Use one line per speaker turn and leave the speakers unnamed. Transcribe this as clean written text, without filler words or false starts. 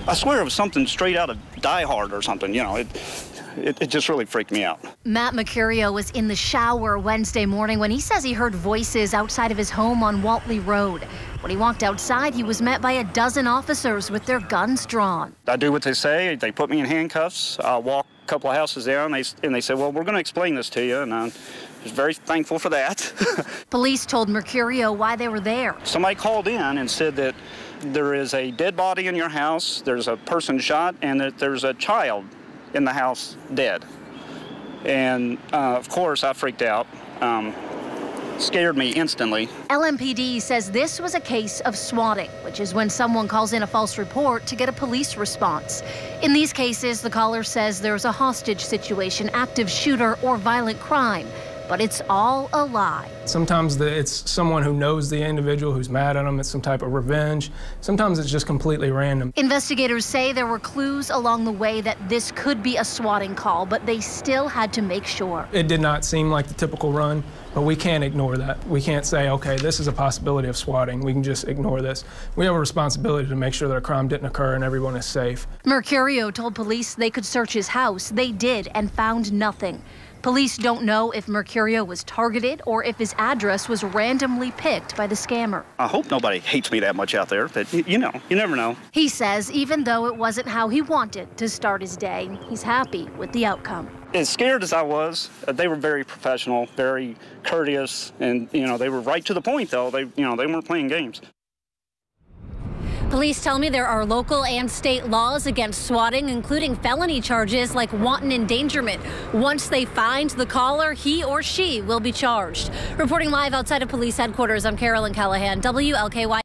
I swear it was something straight out of Die Hard or something, you know. It just really freaked me out.
Matt Mercurio was in the shower Wednesday morning when he says he heard voices outside of his home on Waltley Road. When he walked outside, he was met by a dozen officers with their guns drawn.
I do what they say. They put me in handcuffs. I walk a couple of houses down, and they said, well, we're going to explain this to you, and I was very thankful for that.
Police told Mercurio why they were there.
Somebody called in and said that there is a dead body in your house, there's a person shot, and that there's a child in the house dead. And of course I freaked out. Scared me instantly.
LMPD says this was a case of swatting, which is when someone calls in a false report to get a police response. In these cases, the caller says there's a hostage situation, active shooter, or violent crime. But it's all a lie.
Sometimes it's someone who knows the individual who's mad at them. It's some type of revenge. Sometimes it's just completely random.
Investigators say there were clues along the way that this could be a swatting call, but they still had to make sure.
It did not seem like the typical run, but we can't ignore that. We can't say, okay, this is a possibility of swatting. We can just ignore this. We have a responsibility to make sure that a crime didn't occur and everyone is safe.
Mercurio told police they could search his house. They did and found nothing. Police don't know if Mercurio was targeted or if his address was randomly picked by the scammer.
I hope nobody hates me that much out there, but you know, you never know.
He says even though it wasn't how he wanted to start his day, he's happy with the outcome.
As scared as I was, they were very professional, very courteous, and you know, they were right to the point though. They weren't playing games.
Police tell me there are local and state laws against swatting, including felony charges like wanton endangerment. Once they find the caller, he or she will be charged. Reporting live outside of police headquarters, I'm Carolyn Callahan, WLKY.